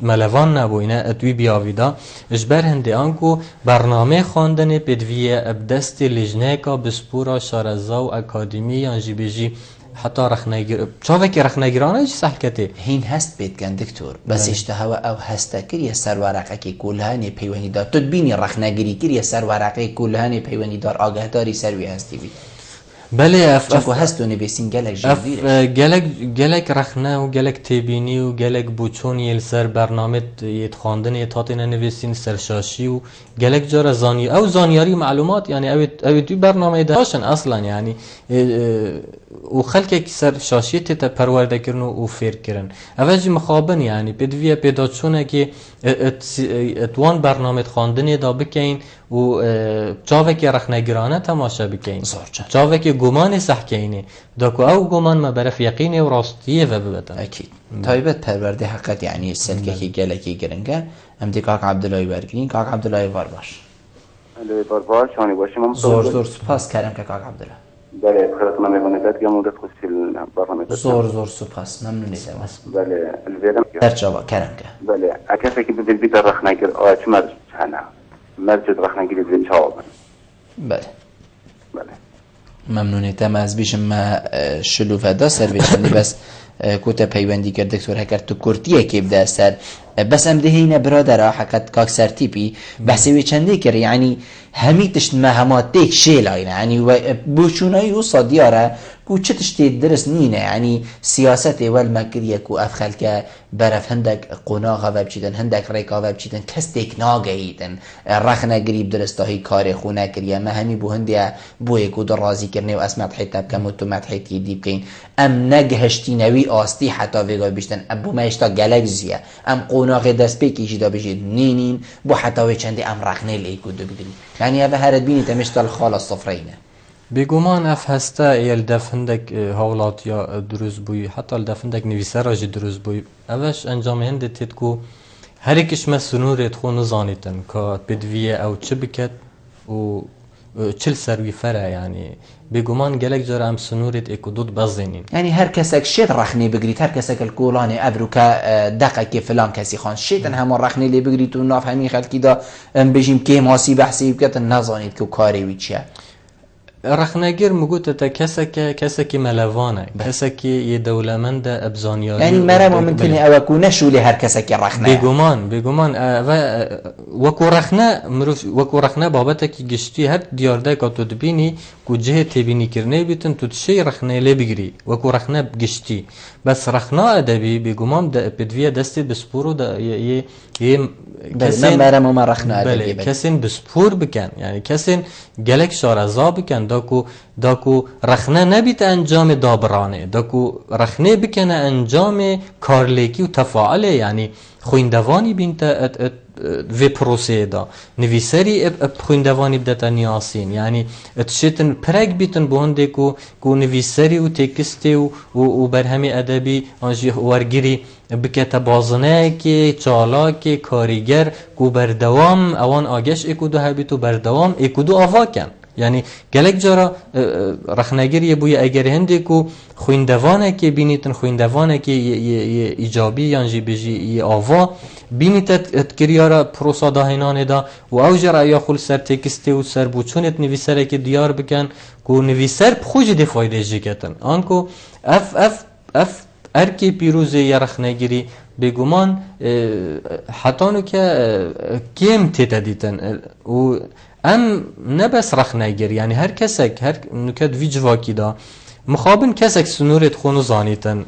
ملوان نبوینه اتوی بیاویدا اجبر هنده آنکو برنامه خواندن بدویه ابدست لجنه که بسپورا شارزا و اکادمی یان جی بیجی حتی رخنگیر چاوه که رخنگیرانه چی صح کتی هین هست بید کن دکتور بس اشتهوا او هسته کریه سر ورقه که کلهانی پیوانی دار تو بینی رخنگیری کریه سر ورقه کلهانی پیوانی دار آگهداری سروی هستی بید بله چاکو هستو نویسین گلک جدیرش گلک رخنه و گلک تیبینی و گلک بوچونی سر برنامه یت خواندن یت هاتین نویسین سرشاشی و گلک جار زانیاری معلومات یعنی اوی توی برنامه داشتن اصلا یعنی و خلک سر شاشی تا پرورده کردن و فیر کردن اوجی مخابن یعنی بدویه پیدا چونه که اتوان برنامه خواندن دا بکین و چاوه که رخنگرانه تماشا بکین چاوه که گمان صح کینه دا که او گمان ما برف یقینه و راستیه و ببتن اکید تایبت پرورده حقیقت یعنی سلکه که گلکی گرنگه امدی کاک عبداللهی برگرین کاک عبداللهی وار باش بار شانی باشیم زور سپاس کردم که کاک عبدالله بله خیرت من می‌کنید که مورد خوشی برنامه زور سپاس ممنونیدم بله الویدم در جواب کردم که بله اکثر که بدل بیت رخنگر آچ مرج چنا مرج رخنگری زین چاوب بله بله ممنونیدم از بیشم ما شلو فدا سرویشنی بس کوتا پیوندی کرد دکتر هکر تو کرتیه که بده سر بس ام دهینه برادر حقیقت کاک سرتیپی بحثی چنده کرد یعنی همیتش مهمات تیک شیل یعنی بوشونایی و صدیاره کو چه تشتی درس نینه یعنی سیاست اول مکریه کو افخل که برف هندک قناغه و بچیدن هندک ریکا و بچیدن کس تیک ناگهیدن رخنه گریب درستاهی کار خونه کریه مهمی بو هندیه بوی کو در رازی کرنه و اسمت حیطب کم و تو مدحیطی دیب کین ام نگهشتی نوی آستی حتی ویگای بیشتن ابو مایشتا گلک زیه ام قناغ دست پیکی جدا بجید نینین بو حتی وی چنده ام رخنه لیکو دو بدلی یعنی اوه هرد بینی تمشتا الخال الصفرینه بگمان اف هسته ایل دفندک حالات یا دروز بوی حتی دفندک نویسه راجی دروز بوی اوش انجام هنده تید کو هر اکش ما سنورت خو نزانیتن که بدویه او چه بکت و چل سروی فره یعنی بگمان گلک جاره هم سنورت اکو دود بزینین یعنی هر کسک شید رخنی بگرید هر کسک الکولان ابرو که دقه که فلان کسی خان شیدن همون رخنی لی بگرید و ناف همین خلکی دا بجیم که ماسی بحثی بکت نزانید که کاری وی چیه رخنگیر مگوت تا کسکی ملوانه کسکی یه دولمند ابزانیاری یعنی مرا ممکنه او کو نشولی هر کسکی رخنه بگمان وکو رخنه بابت کی گشتی هر دیارده که تو دبینی کو جه تبینی کرنه بیتن تو تشی رخنه لی بگیری وکو رخنه گشتی بس رخنه ادبی بگمان بدویه دستی بسپورو دا یه کسین مرا ما رخنه ادبی کسین بسپور بکن یعنی کسین گلک شارزا بکن داکو رخنه نبیت انجام دابرانه داکو رخنه بکنه انجام کارلیکی و تفاعله یعنی خویندوانی بینت في بروسي دا نفيسري بخويندواني بدتا نياسين يعني تشيتن براك بيتن بوهندي كو نفيسري و تكستي و برهمي ادبي انجي ورگيري بكتا بازناكي چالاكي كاريگر كو بردوام اوان آگش اكودو هبيتو بردوام اكودو آواكن يعني گلک جارا رخنگیری بوی اگر هنده کو خویندوانه که بینیتن خویندوانه که ایجابی یعنی بجی آوا بینیتت کریارا پروسا داهینانه دا و او جرا یا خل سر تکستی و سر بوچونت نویسره که دیار بکن کو نویسر بخوش دی فایده جیگتن آنکو اف ارکی پیروزه یا رخنگیری بگومان حتی نو که کم تیتا دیتن و ام نبس رخنگر يعني هر كسك هر نكاد في جواكي دا مخابن كسك سنورة خونو زانيتن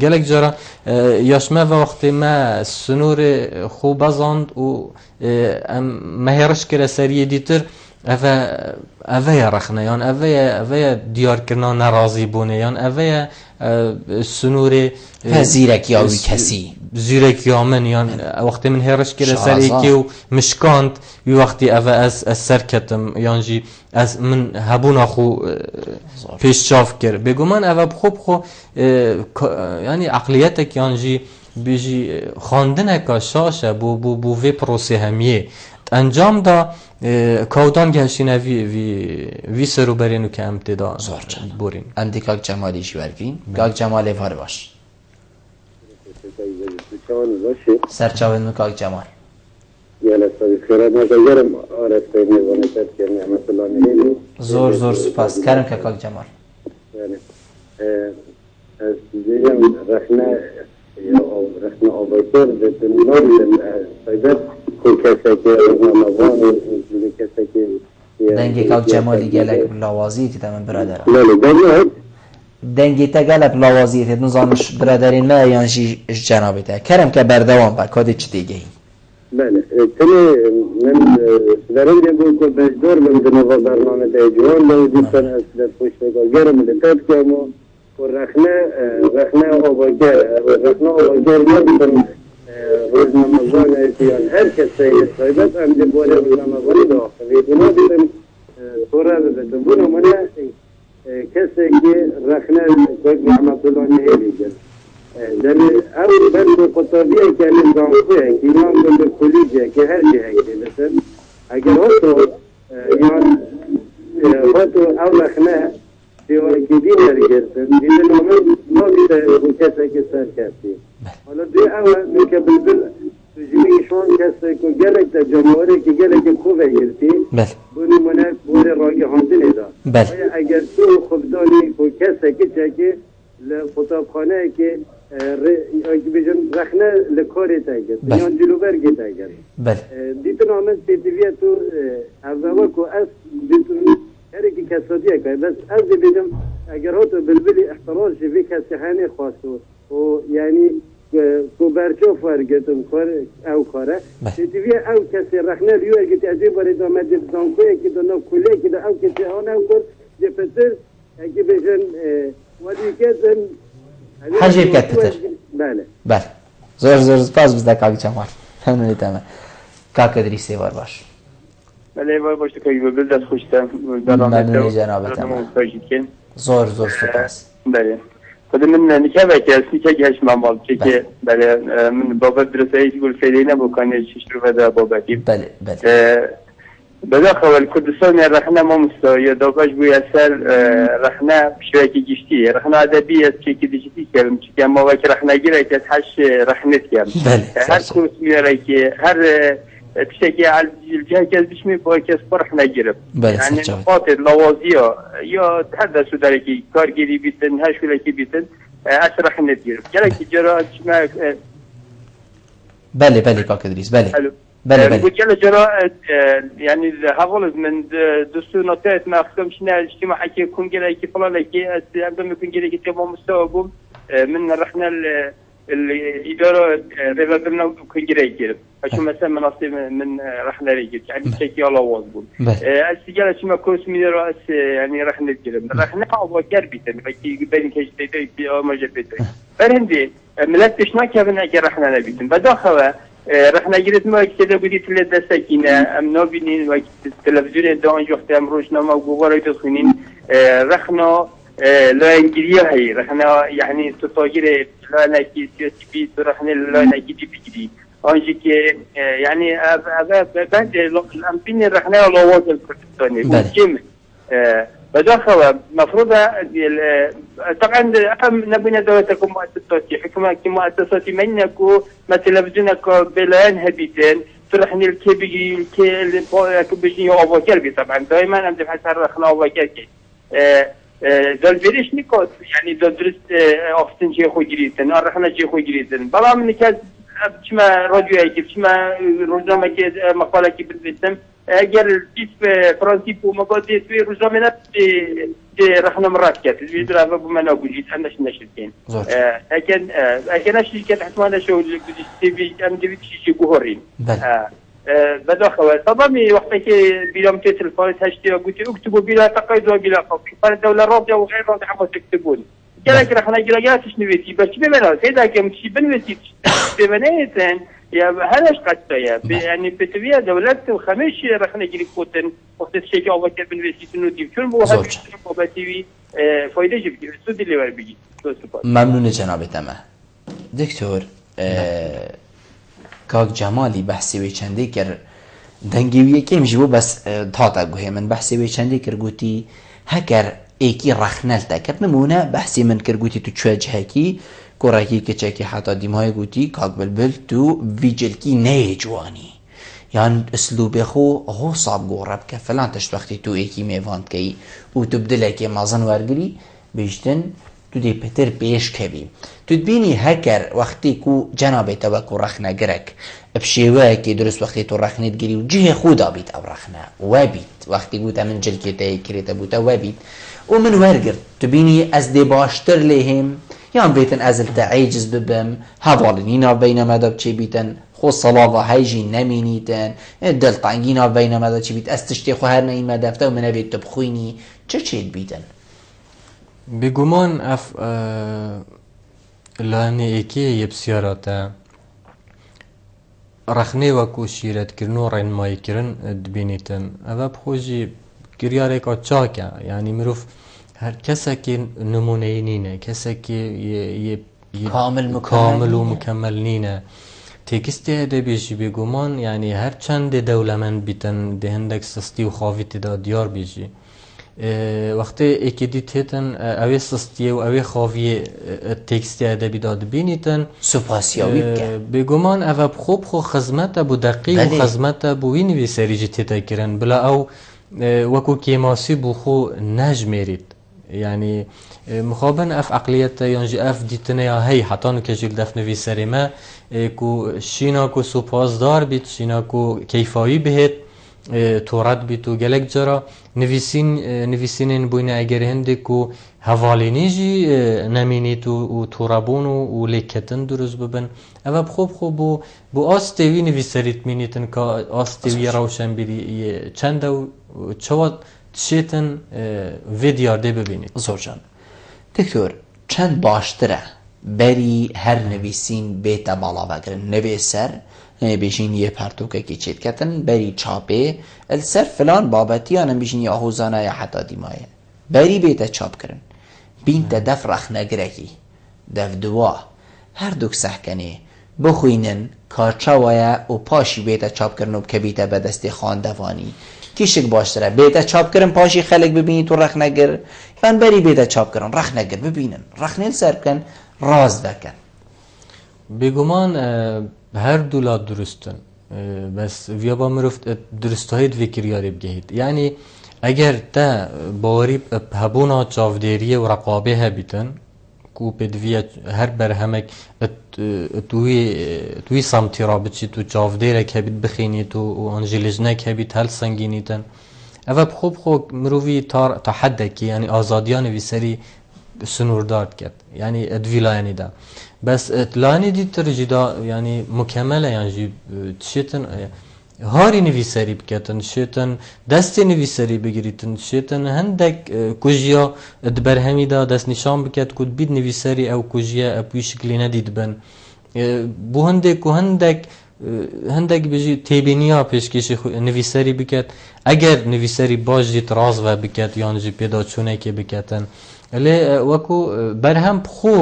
قالك جرا ياشما وقت ما سنور خو بزاند و ام مهرش كرا سريه ديتر اوه یا رخنه یان اوه دیار کرنا نرازی بونه یان اوه سنور زیرکی آوی کسی زیرکی آمن یان وقتی من هرش کرده سر ایکی و مشکاند یو وقتی اوه از سر کتم یان جی از من هبون خو پیش چاف کرد بگو من اوه بخوب خو یعنی عقلیتک یان جی بیجی خواندنه که شاشه بو وی پروسه همیه انجام دا کودان گشتینه وی سرو برینو که امتدا بورین اندی کاک جمالی شوارگین کاک جمالی وار باش سرچاوین مو کاک جمال زور سپاس کرم که کاک جمال رخنا آبایتر به نوری سایدت دنگی کاک جمالی گلک لاوازیتی تمام برادرم دنگی تا گلک لاوازیتی نظامش برادرین ما یانشی جنابیته کرم که بردوام با کادی چی دیگه بله تنی من دارم دیگه که بجدار من دنوا برنامه دیجوان دیدن از پشت گرم دکات کمو و رخنه آباگر ندیدم روزنامه‌وان ایتیان هر کسی سایبت هم دی بوله روزنامه‌وانی داخلی بنا دیدم طوره بزدم بنا منه کسی که رخنه کوک محمد الله نهیلی جد دلی او بند قطابیه که نظامخویه که ایمان بند کلیجه که هر جه که مثل اگر هاتو او رخنه دیواره که دین هرگرسن دیدن آمد ما بیده اون کسی که سر کردیم حالا دی اول میگه بلبل تجمیشون کسی که گلک در جانوری که گلک خوبه گرفتی بونی منه بوره راگه هاندنه دا اگر تو خوبدانی که کسی که چه لخطابخانه که بجن رخنه لکاری تاگر یان جلوبرگی تاگر دیتن آمد تیتیویه تو اوه که از دیتن هر کی کسادیه که بس از بجم اگر هاتو بلبلی احتراز جوی کسی هنه خواستو و یعنی کو برچو فرگتم کار او کاره تیوی او کسی رخنه لیو اگه ازی برید آمد زانکوی که دو نکوله که دو او کسی آن او کرد جفتر اگه بجن ولی کتن حجیب کتتر بله زور سپاس بزده کاک جمال همونی تمام کاک ادریسی وار باش بله وای باشه که بل دست خوشتم ممنونی جناب تمام زور سپاس بله خود من نکه وکی از نکه گشت ممال که بله من بابت درسته ایش گل فیلی نبوکانه چیش رو بده بابتی بله بداخل الكردستان رخنا ما مستوى داغاش بوی اثر رخنا بشوية جشتي رخنا ادبي كي ديجيتي كلام كي ما وك رخنا غير كي تحش رخنت كلام هر كورس ميراكي هر تشكي على الجهه كاز بشمي بوكس فرحنا غير يعني خاطر لوازيه يا تحدثوا دركي كارغيري بيتن هاش ولا كي بيتن اثر رخنت غير قالك جرا ما بله كاك ادريس بله بوجل جرا يعني هقول من دستورات ما اختمش الاجتماع كي يكون جرا كي فلان كي عندما يكون جرا كي تبع مستوى من رحنا الاداره ريفرنا يكون جرا كده عشان مثلا مناصب من رحنا ريجي يعني شيء الله واجب السجاله شما كورس من راس يعني رحنا كده رحنا ابو كربيتن كي بين كجتي في مجال بيتي فرندي ملتشنا كيفنا رحنا نبيتن بداخله رحنا جريت ما كذا بديت لدى سكينة أم نابينين وقت التلفزيون دان جوخت أم روشنامة وقوارا يدخلين رحنا لا إنجليزية هي رحنا يعني تطاجر لا نكي سياسي رحنا لا نكي بيجري أنجي كي يعني بعد الأمبين رحنا لواج الكردستاني والجيم بداخل مفروض طبعا نبينا دولتكم مؤسساتي حكومة مؤسساتي منكو ما تلفزيونك بلان هبيتين ترحني الكبي كبيجي أوفاكر طبعا دائما أنا بحث رخنا أوفاكر دل بريش نكوت يعني دل درست أفتن شيء خوي جريتن رحنا شيء خوي جريتن بلا من كذا بشما راديو أكيد بشما روزنامة كذا مقالة كي بتبتم اگر بیف فرانسی بو مقاله توی روزنامه رحنا مرات كانت الفيديو هذا بما نقول أناش نشرتين أكن نشرت كانت حتما شو تي في أم دي شيء جوهرين بداخل طبعا وقت كي بيلام تلفون هاشتي قلت اكتبوا بلا تقييد وبلا خوف فالدولة الرابعة وغير رابعة حماس تكتبون كذا رحنا جلجات نويتي بس بمنا هذا كم شيء بنويتي بمنايتن يا هلاش قصة يعني بتويا دولت وخميس رحنا جري كوتن وقت الشيء أول كان بنويتي تنودي شو هو هذا بتوي فايدة جبتي السود اللي ورا بيجي ممنون جناب تمام دكتور کاک جمالی بحثی وی چندی کر دنگیویه که میشه بس تاتا گوه من بحثی وی چندی کر گوتی هکر ایکی رخنل تکر نمونه بحثی من کر گوتی تو چوجه کی کوراکی کچکی حتی دیمای گوتی کاک بلبل تو ویجل کی نه جوانی یعنی اسلوب خو هو صاب گورب که فلان تشت وقتی تو ایکی میواند کی او تبدله که مازن ورگری بیشتن تو دی پتر پیش کبی تو تبینی هکر وقتی کو جناب توکو رخنه گرک بشیوه که درست وقتی تو رخنه گیری و جه خودا بیت او رخنه و بیت وقتی گوتا من جلکیتا کریتا بوتا و بیت و من ورگر تبینی از دی باشتر لیهم یان بیتن از التعیجز ببم هوالینینا بین مدب چی بیتن خو صلاة هایجی نمینیتن دل طنگینا بین مدب چی بیت از تشتی خو هر نیم مدفته و من بیت تبخوینی چه چید بیتن بگمان اف لانه ایکی یبسیاراتا رخنه وکو شیرت کرن و رنمایی کرن دبینیتن اوه بخوشی گریاره که چاکه یعنی مروف هر کسی که نمونه نینه کسی که کامل و مکمل نینه تکستی هده بیشی بگمان یعنی هر چند دولمند بیتن دهندک سستی و خواهیتی دا دیار بیشی وقتی اکیدی تیتن اوی سستیه و اوی خواهی تکستی ادبی داد بینیتن سپاسیاوی بگمان اوه خوب خو خزمت بو دقیق و خزمت بو وی نویسری جی تیتا کرن بلا او وکو کیماسی بو خو نجمیرید یعنی مخابن اف عقلیت یانجی اف دیتنه یا هی حتی نکجیل دف نویسری ما کو شینا کو سپاسدار بیت شینا کو کیفایی بهت تورد بیتو گلک جرا نویسینین بوینه اگر هنده کو حوالینیجی نمینیتو و تورابون و لیکتن درست ببن اوه خوب بو آستوی نویسریت مینیتن که آستوی روشن بیری چند و چواد تشیتن ویدیارده ببینید زورجان دکتور چند باشتره بری هر نویسین بیتا بالا بگرن نویسر بیشین یه پرتوکه که چید کتن بری چاپه السر فلان بابتی آنم بیشین یا حوزانه یا حتی دیمایه بری بیتا چاپ کرن بین تا دف رخ نگرکی دف دوا هر دوک سحکنه بخوینن کارچاوایه و پاشی بیتا چاپ کرن و بکبیتا به دست خاندوانی کیشک باشتره بیتا چاپ کرن پاشی خلق ببینی تو رخ نگر فان بری بیتا چاپ کرن رخ نگر ببینن رخ نیل سر کن راز بکن بگمان هر دولت درستن بس ویا با مرفت درست هاید وکریاری بگهید یعنی اگر تا باوری هبونا چاودیری و رقابه هبیتن کو بدویا هر برهمک توی سمتی را بچی تو چاودیرک هبید بخینی تو انجلیجنک هبید هل سنگینیتن اوه خوب مروی تا حد که یعنی آزادیان ویسری سنوردار کرد یعنی ادویلایانی دا بس اتلانی دی ترجیدا یعنی مکمله یعنی تشیتن هاری نویسری بکتن شیتن دستی نویسری بگیریتن شیتن هندک کجیا ادبرهمی دا دست نشان بکت کد بید نویسری او کجیا اپوی شکلی ندید بن بو هندک هندێک بژی تێبینیا پێشکەشی نویسەری بکات ئەگەر نویسەری باش دیت ڕازڤە بکات یانجی پێداچوونێکی بکاتن لێ وەکو بەرهەم بخۆ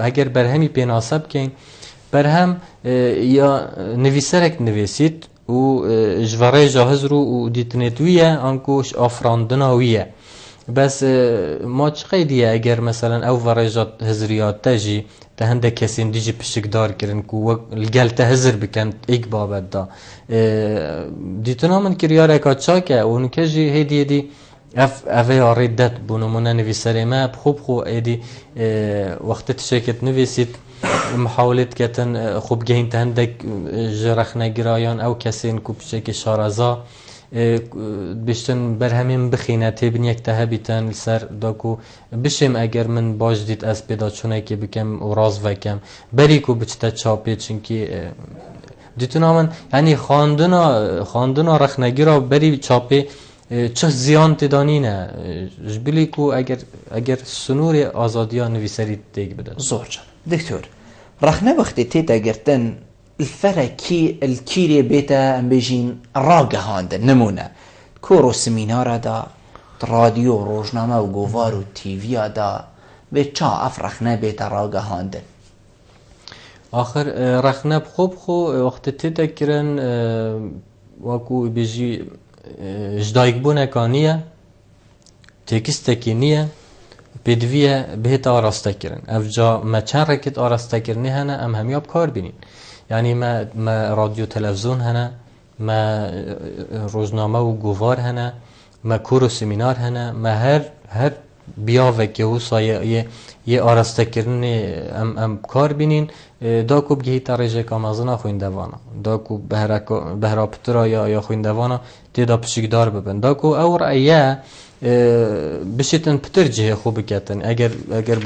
ئەگەر بەرهەمی پێناسە بکەین بەرهەم یا نویسەرێک نوێسیت و ji ve rêja hizr û dîtinêt wî ye anku ji afirandina wî ye bes ma çi qeydiye eger meselen ew ve rêja hizriya te jî te hindek kesên dî jî pişikdar kirin ku li gel te hizir bikin êk babet da dîtina min kiryareka çak e û nike jî hêdiyê dî ev ya rêdet bû nimûne nivîserê me bixwe êdî wextê tişeket nivîsît محاولت کردن خوب گهین تندک جرخنگرایان او کسین کو بچه شارزا بشتن برهمین بخینه تبین یک تهبیتن سر داکو بشم اگر من باش دید از پیدا چونه که بکم و راز وکم بری کو بچته چاپی چونکی دیتونا من یعنی خواندنا رخنگیرا بری چاپی چه زیان تدانینه جبلی کو اگر سنور آزادیا نویسری دیگ بده زور جان دكتور رخنا وقت تيتا قرتن الفركي الكيري بيتا بيجين راقة هاندن نمونة كورو سمينارا دا راديو روجنامة وقوفارو تيفيا دا بيتشا اف رخنا بيتا راقة هاندن آخر رخنا بخو وقت تيتا كرن وكو بيجي جدايق بونا كانية تكستكي نية بدویه بهت آراسته کردن. افجا ما چند رکت آراسته کردنی هنه ام همیاب کار بینین. یعنی ما رادیو تلویزیون هنه، ما روزنامه و گوار هنه، ما کور و سمینار هنه، ما هر بیاوه که وصا یه آراسته کردنی ام کار بینین. دا کوب گهی تاریجه کامازنا خویندوانا. دا کوب بهرابترا یا خویندوانا تیدا پشکدار ببن. دا کو او رأیه بشیتن پتر جه خوب کتن اگر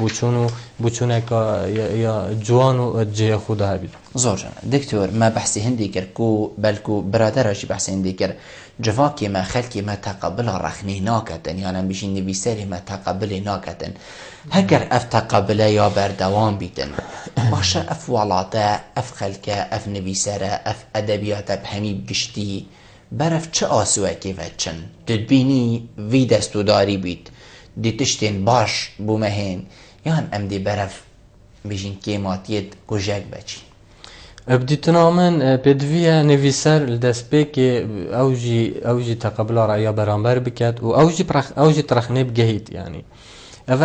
بوچونه که یا جوانو جه خود هبید زور جان دکتور ما بحثی هندی کر کو بلکو برادرشی بحثی هندی کر جواکی ما خلکی ما تقبل رخنی ناکتن یعنی بیشین نویسری ما تقبل ناکتن هگر اف تقبله یا بردوام بیتن باشه اف ولاته اف خلکه اف نویسره اف ادبیات بهمی گشتی برف چه آسوه که وچن دبینی وی دستوداری بید دیتشتین باش بومهین یان ام دی برف بیشین کیماتیت گوژک بچین ابدیتنا من پدویه نویسر دست بی که اوجی تقبل رأیا برانبر بکد و اوجی ترخنه بگهید یعنی اما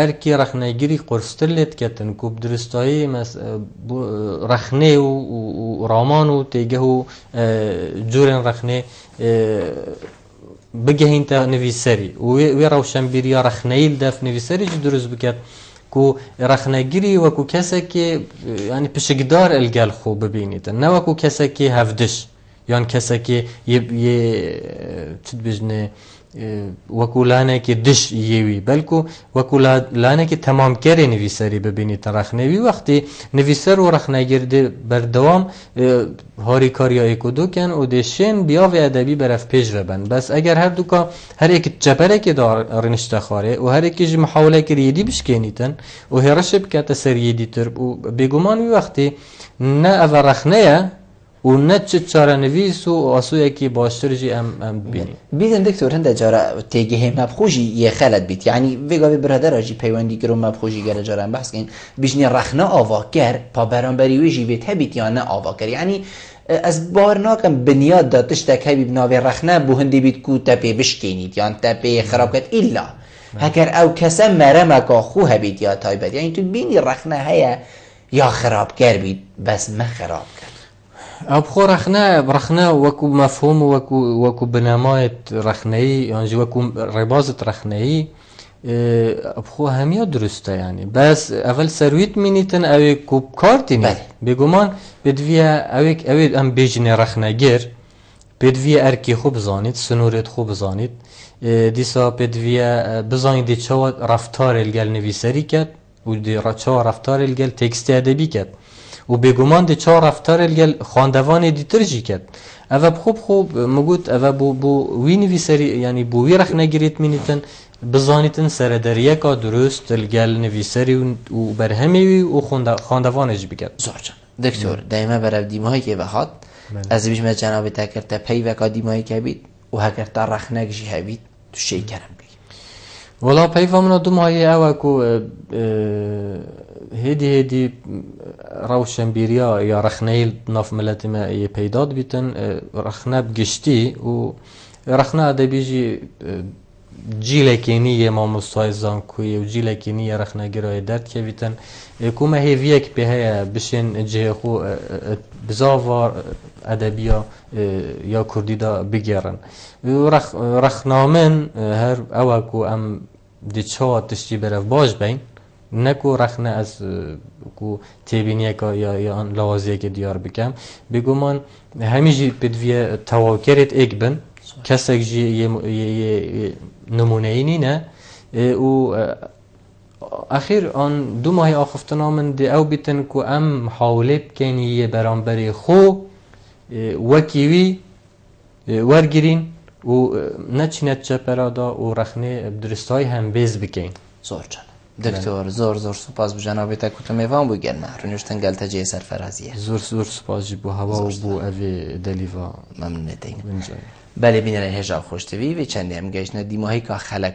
ارکی رخنه گیری قرسترلیت کتن کوب درستایی رخنه و رامانو تیگه و جورن رخنه بگهین تا نویسری وی روشن بیریا رخنه ایل دف نویسری جی درست بکت کو رخنه گیری و کو کسی که یعنی پشگدار الگل خوب ببینیدن نه و کو کسی که هفدش یعنی کسی که یه چید بجنه وکو لانه که دش یوی بلکو وکو لانه که تمام کری نویسری ببینی تا رخنوی وقتی نویسر و رخنگرده بردوام هاری کاریا ایکو دو کن و دشین بیاوی ادبی برف پیش ربن بس اگر هر دو که هر یک جبره که دار رنشته خواره و هر یکی محاوله که ریدی بشکنیتن و هرش بکت سر یدی تر و بگمان وی وقتی نه او رخنه و نه چاره نویس و آسویه که باشتر جی ام بینی بیدن دکتور هنده جاره تیگه مبخوشی یه خلط بیت یعنی ویگا بی برادر آجی پیوندی کرو مبخوشی گره جاره بحث کن بیشنی رخنه آوا گر پا برانبری ویجی بیت هبیت یا نه آوا گر یعنی از بار ناکم بنیاد داتش تک هبی بناوی رخنه بو هندی بیت کو تپی بشکنید یعنی تپی خراب کد ایلا هکر او کسا مرمکا خو هبیت یا تایبت یعنی تو بینی رخنه هیا یا خراب کر بیت بس ما خراب کر ابخو رخنه وکو مفهوم وکو بنمایت رخنه‌ای یعنی وکو رباطت رخنه‌ای ابخو همیا درسته یعنی بس اول سرویت مینیتن اوی کوب کارتی می بگمان بدویه اوی ام بیجن رخنه‌گر بدویه ارکی خوب زانید سنورت خوب زانید دیسا بدویه بزانید چه رفتار الگل نویسری کرد و دی چه رفتار الگل تکست ادبی کرد و بگمان دی چه رفتار الگل خواندوان دیترجی کرد اوه خوب مگود اوه بو وی نویسری یعنی بو وی رخنگیریت مینیتن بزانیتن سردریه که درست الگل نویسری و برهمی و خواندوانش بکرد زور جان دکتر دائما برای دیمایی که بخواد از بیش از جناب تکرت پی و دیمایی که بید و هکر تا رخنه جی هبید تو شی کردم ولا پیفامنا دو ماهی اوه کو هدی روشنبیریا یا رخنه ناف ملت ما پیداد بیتن رخنه بگشتی و رخنه ادبیجی جیلکینی ما مستایزان کوی و جیلکینی رخنه گرای درد که بیتن کومه هیویک به هیا بشین جه خو بزاوار ادبیا یا کردی دا بگیرن رخنامن هر اوه کو ام دی چه تشتی برف باش بین نکو رخنه از کو تبینیه که یا آن لوازیه که دیار بکم بگو من همیجی بدویه تواکرت ایک بن کسک جی یه نمونه اینی نه و اخیر آن دو ماه آخفتنا من دی او بیتن که ام حاوله بکنی یه برانبری خو وکیوی ورگیرین و نچینت چه پرادا و رخنه درستای هم بیز بکن زور جان دکتر زور سپاس بجناب تکوت میوان بگن محرونیشتن گلتا جه سرفرازیه زور سپاس جی بو هوا و بو اوی دلیوا ممنون دین بله بینر هجا خوشتوی و چندی هم گشنه دیماهی که خلقا